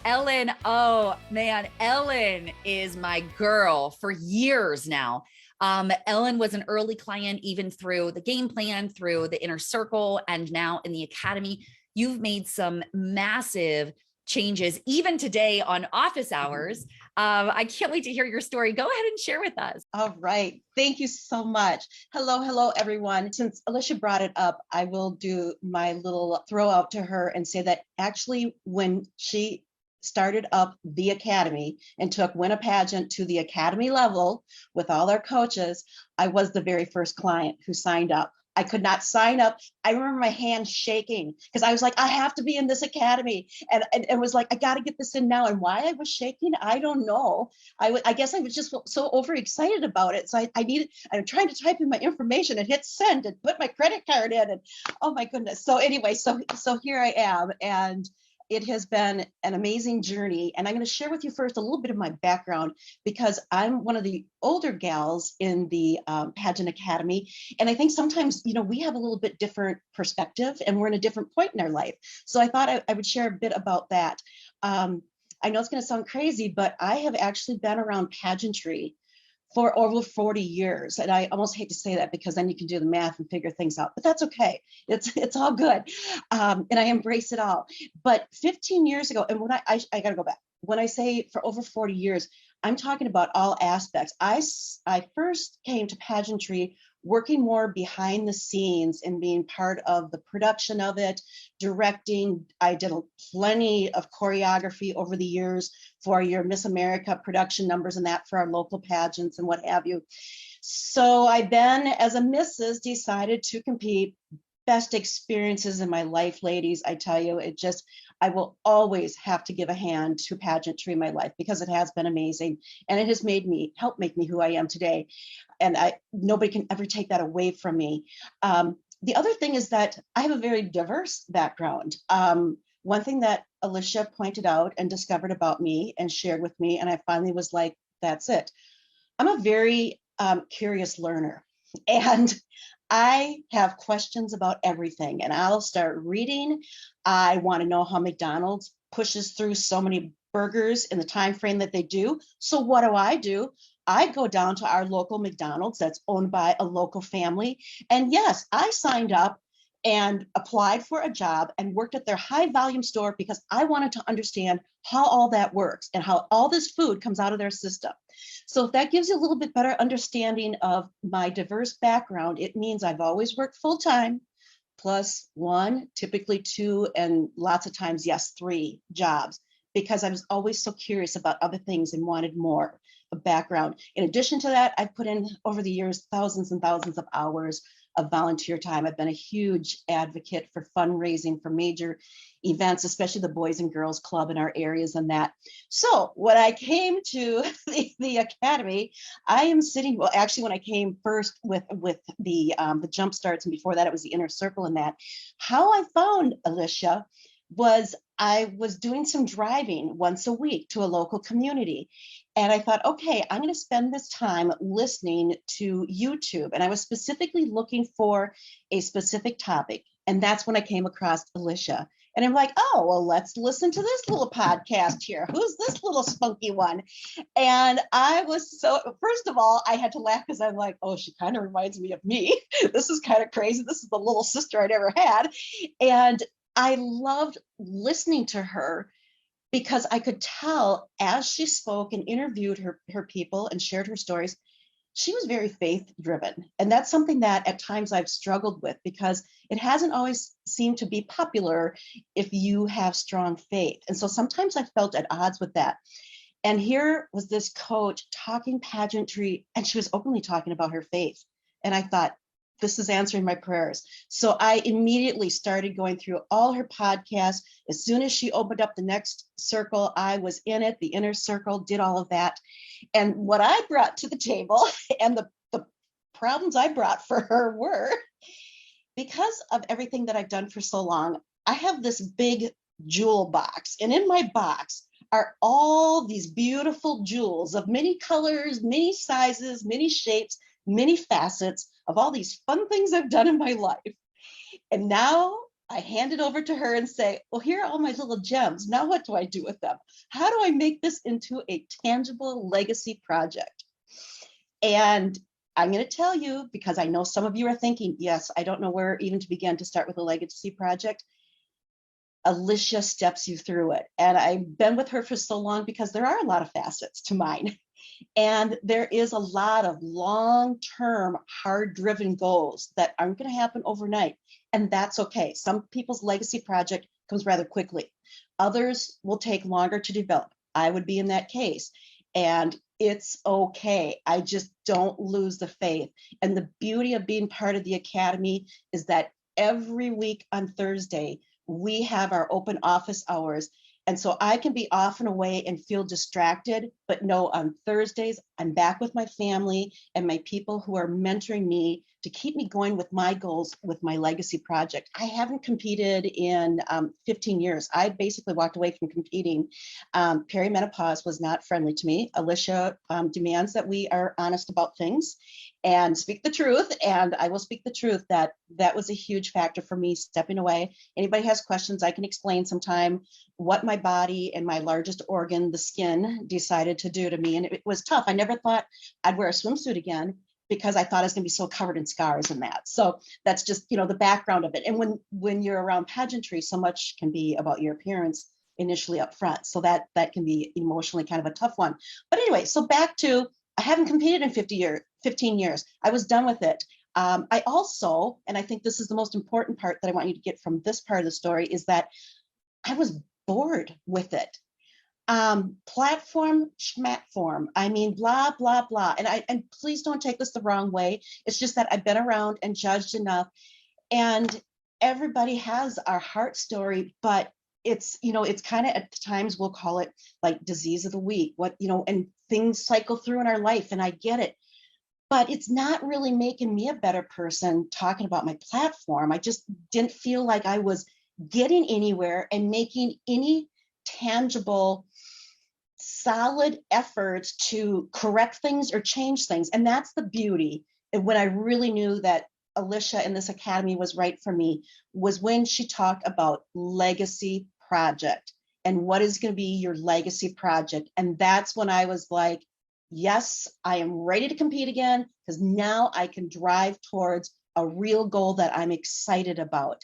Ellen, oh man, Ellen is my girl for years now. Ellen was an early client, even through the game plan, through the inner circle, and now in the academy. You've made some massive changes, even today on office hours. I can't wait to hear your story. Go ahead and share with us. All right. Thank you so much. Hello, everyone. Since Alycia brought it up, I will do my little throw out to her and say that actually, when she started up the academy and took Win a Pageant to the academy level with all our coaches, I was the very first client who signed up. I could not sign up. I remember my hands shaking because I was like, I have to be in this academy. And it was like, I got to get this in now. And why I was shaking, I don't know. I guess I was just so overexcited about it. So I'm trying to type in my information and hit send and put my credit card in. And oh my goodness. So anyway, so here I am. And it has been an amazing journey. And I'm going to share with you first a little bit of my background because I'm one of the older gals in the Pageant Academy. And I think sometimes, we have a little bit different perspective and we're in a different point in our life. So I thought I would share a bit about that. I know it's going to sound crazy, but I have actually been around pageantry for over 40 years. And I almost hate to say that because then you can do the math and figure things out, but that's okay. It's all good. And I embrace it all. But 15 years ago, and when I got to go back, when I say for over 40 years, I'm talking about all aspects. I first came to pageantry working more behind the scenes and being part of the production of it, directing. I did plenty of choreography over the years for your Miss America production numbers and that for our local pageants and what have you. So I then, as a missus, decided to compete. Best experiences in my life, ladies. I tell you, I will always have to give a hand to pageantry in my life because it has been amazing and it has helped make me who I am today. And nobody can ever take that away from me. The other thing is that I have a very diverse background. One thing that Alycia pointed out and discovered about me and shared with me, and I finally was like, that's it. I'm a very curious learner. And I have questions about everything and I'll start reading. I want to know how McDonald's pushes through so many burgers in the time frame that they do. So what do? I go down to our local McDonald's that's owned by a local family. And yes, I signed up and applied for a job and worked at their high volume store because I wanted to understand how all that works and how all this food comes out of their system. So if that gives you a little bit better understanding of my diverse background, it means I've always worked full time, plus one, typically two, and lots of times, yes, three jobs, because I was always so curious about other things and wanted more of background. In addition to that, I've put in over the years thousands and thousands of hours of volunteer time. I've been a huge advocate for fundraising for major events, especially the Boys and Girls Club in our areas and that. So when I came to the academy, I am sitting, well, actually when I came first with the jump starts, and before that it was the inner circle and that, how I found Alycia was I was doing some driving once a week to a local community. And I thought, okay, I'm going to spend this time listening to YouTube. And I was specifically looking for a specific topic. And that's when I came across Alycia. And I'm like, oh, well, let's listen to this little podcast here. Who's this little spunky one? And I was first of all, I had to laugh because I'm like, oh, she kind of reminds me of me. This is kind of crazy. This is the little sister I never had. And I loved listening to her because I could tell as she spoke and interviewed her people and shared her stories, she was very faith driven. And that's something that at times I've struggled with because it hasn't always seemed to be popular if you have strong faith. And so sometimes I felt at odds with that. And here was this coach talking pageantry, and she was openly talking about her faith. And I thought, this is answering my prayers. So I immediately started going through all her podcasts. As soon as she opened up the next circle, I was in it, the inner circle, did all of that. And what I brought to the table and the problems I brought for her were, because of everything that I've done for so long, I have this big jewel box. And in my box are all these beautiful jewels of many colors, many sizes, many shapes, many facets of all these fun things I've done in my life. And now I hand it over to her and say, well, here are all my little gems. Now what do I do with them? How do I make this into a tangible legacy project? And I'm going to tell you, because I know some of you are thinking, yes, I don't know where even to begin to start with a legacy project. Alycia steps you through it. And I've been with her for so long because there are a lot of facets to mine. And there is a lot of long-term, hard-driven goals that aren't going to happen overnight. And that's okay. Some people's legacy project comes rather quickly. Others will take longer to develop. I would be in that case. And it's okay. I just don't lose the faith. And the beauty of being part of the Academy is that every week on Thursday, we have our open office hours. And so I can be off and away and feel distracted, but no, on Thursdays, I'm back with my family and my people who are mentoring me to keep me going with my goals with my legacy project. I haven't competed in 15 years. I basically walked away from competing. Perimenopause was not friendly to me. Alycia demands that we are honest about things and speak the truth. And I will speak the truth that that was a huge factor for me stepping away. Anybody has questions, I can explain sometime what my body and my largest organ, the skin, decided to do to me. And it was tough. I never thought I'd wear a swimsuit again because I thought I was going to be so covered in scars and that. So that's just, the background of it. And when you're around pageantry, so much can be about your appearance initially up front. So that can be emotionally kind of a tough one. But anyway, so back to, I haven't competed in 15 years. I was done with it. I also, and I think this is the most important part that I want you to get from this part of the story, is that I was bored with it. Platform, schmatform. I mean, blah, blah, blah. And please don't take this the wrong way. It's just that I've been around and judged enough, and everybody has our heart story, but it's kind of at times we'll call it like disease of the week, and things cycle through in our life, and I get it. But it's not really making me a better person talking about my platform. I just didn't feel like I was getting anywhere and making any tangible, solid efforts to correct things or change things. And that's the beauty. And when I really knew that Alycia in this academy was right for me was when she talked about legacy project and what is going to be your legacy project. And that's when I was like, yes, I am ready to compete again, because now I can drive towards a real goal that I'm excited about.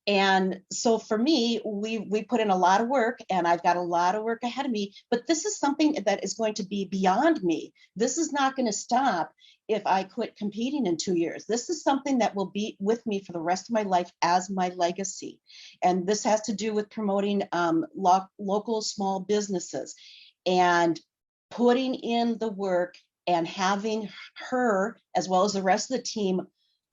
And so for me, we put in a lot of work, and I've got a lot of work ahead of me, but this is something that is going to be beyond me. This is not going to stop if I quit competing in 2 years. This is something that will be with me for the rest of my life as my legacy. And this has to do with promoting local small businesses and putting in the work and having her, as well as the rest of the team,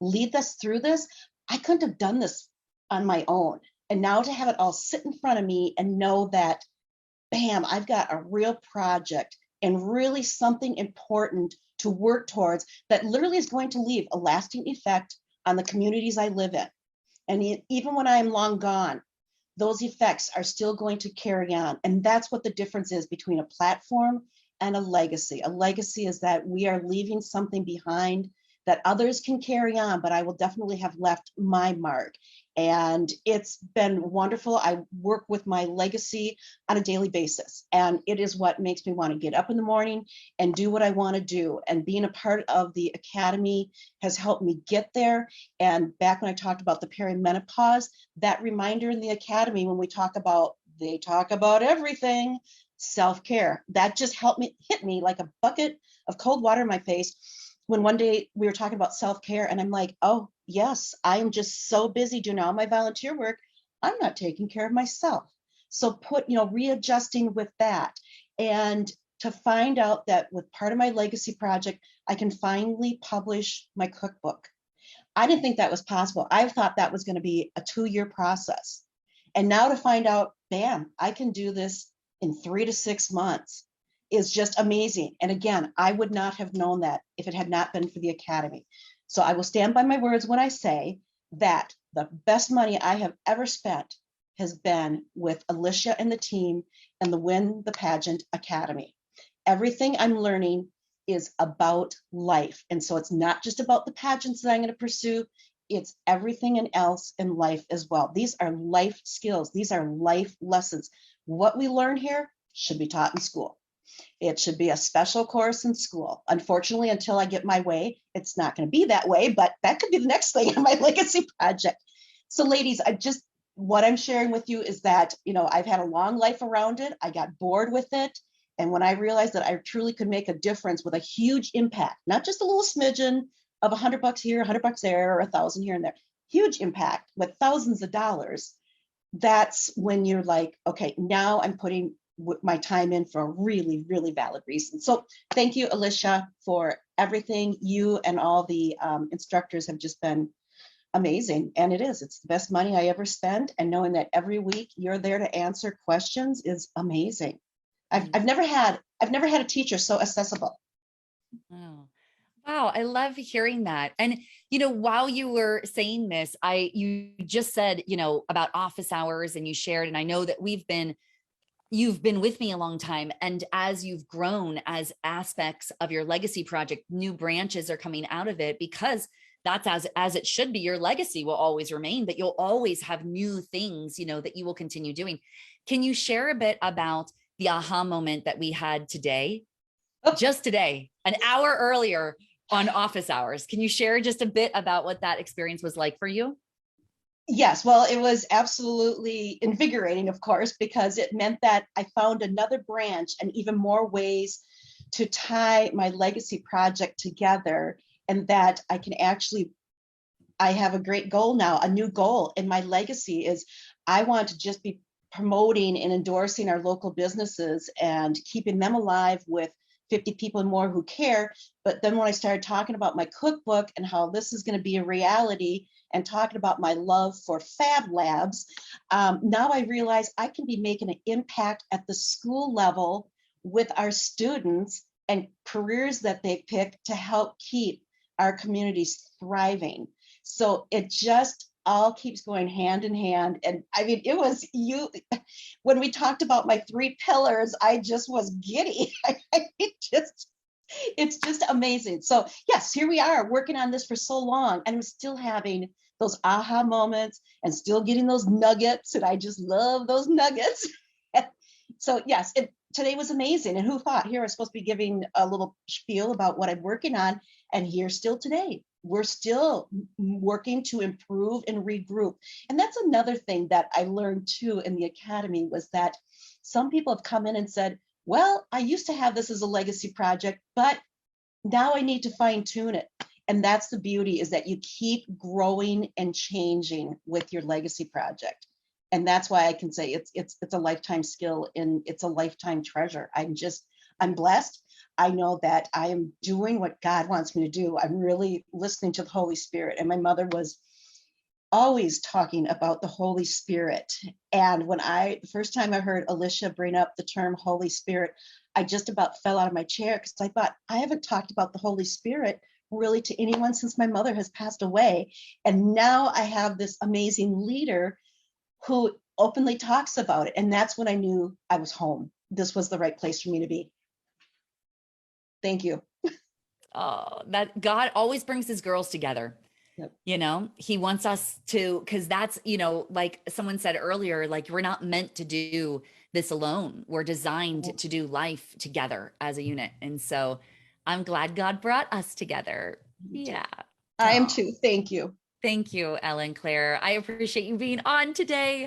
lead us through this. I couldn't have done this on my own. And now to have it all sit in front of me and know that, bam, I've got a real project and really something important to work towards that literally is going to leave a lasting effect on the communities I live in. And even when I am long gone, those effects are still going to carry on. And that's what the difference is between a platform and a legacy. A legacy is that we are leaving something behind that others can carry on, but I will definitely have left my mark. And it's been wonderful. I work with my legacy on a daily basis, and it is what makes me want to get up in the morning and do what I want to do. And being a part of the academy has helped me get there. And back when I talked about the perimenopause, that reminder in the academy, when they talk about everything, self-care, that just hit me like a bucket of cold water in my face. When one day we were talking about self-care, and I'm like, oh, yes, I am just so busy doing all my volunteer work, I'm not taking care of myself. So readjusting with that. And to find out that with part of my legacy project, I can finally publish my cookbook. I didn't think that was possible. I thought that was going to be a 2-year process. And now to find out, bam, I can do this in 3 to 6 months is just amazing. And again, I would not have known that if it had not been for the academy. So I will stand by my words when I say that the best money I have ever spent has been with Alycia and the team and the Win the Pageant Academy. Everything I'm learning is about life. And so it's not just about the pageants that I'm going to pursue. it's everything and else in life as well. These are life skills. These are life lessons. What we learn here should be taught in school. It should be a special course in school. Unfortunately, until I get my way, it's not going to be that way, but that could be the next thing on my legacy project. So ladies, what I'm sharing with you is that, I've had a long life around it. I got bored with it. And when I realized that I truly could make a difference with a huge impact, not just a little smidgen of $100 here, $100 there, or 1,000 here and there, huge impact with thousands of dollars, that's when you're like, okay, now I'm putting my time in for a really, really valid reason. So thank you, Alycia, for everything. You and all the instructors have just been amazing. And it's the best money I ever spent. And knowing that every week you're there to answer questions is amazing. I've never had a teacher so accessible. Oh. Wow, I love hearing that. And while you were saying this, you just said, about office hours, and you shared, and I know that you've been with me a long time. And as you've grown, as aspects of your legacy project, new branches are coming out of it, because that's as it should be. Your legacy will always remain, but you'll always have new things, that you will continue doing. Can you share a bit about the aha moment that we had today? Just today, an hour earlier on office hours. Can you share just a bit about what that experience was like for you? Yes, well, it was absolutely invigorating, of course, because it meant that I found another branch and even more ways to tie my legacy project together, and that I have a great goal now. A new goal in my legacy is I want to just be promoting and endorsing our local businesses and keeping them alive with 50 people and more who care. But then when I started talking about my cookbook and how this is going to be a reality, and talking about my love for Fab Labs, now I realize I can be making an impact at the school level with our students and careers that they pick to help keep our communities thriving. So it just all keeps going hand in hand. And I mean, it was when we talked about my 3 pillars, I just was giddy. It's just amazing. So yes, here we are working on this for so long, and I'm still having those aha moments and still getting those nuggets. And I just love those nuggets. So yes, today was amazing. And who thought, here I'm supposed to be giving a little spiel about what I'm working on. And here still today, we're still working to improve and regroup. And that's another thing that I learned too in the academy, was that some people have come in and said, well, I used to have this as a legacy project, but now I need to fine tune it. And that's the beauty, is that you keep growing and changing with your legacy project. And that's why I can say it's a lifetime skill, and it's a lifetime treasure. I'm blessed. I know that I am doing what God wants me to do. I'm really listening to the Holy Spirit. And my mother was always talking about the Holy Spirit. And the first time I heard Alycia bring up the term Holy Spirit, I just about fell out of my chair, because I thought, I haven't talked about the Holy Spirit really to anyone since my mother has passed away. And now I have this amazing leader who openly talks about it. And that's when I knew I was home. This was the right place for me to be. Thank you. Oh, that God always brings his girls together. Yep. He wants us to, because that's, like someone said earlier, like, we're not meant to do this alone. We're designed to do life together as a unit. And so I'm glad God brought us together. Yeah. I am too. Thank you. Thank you, Ellen, Claire. I appreciate you being on today.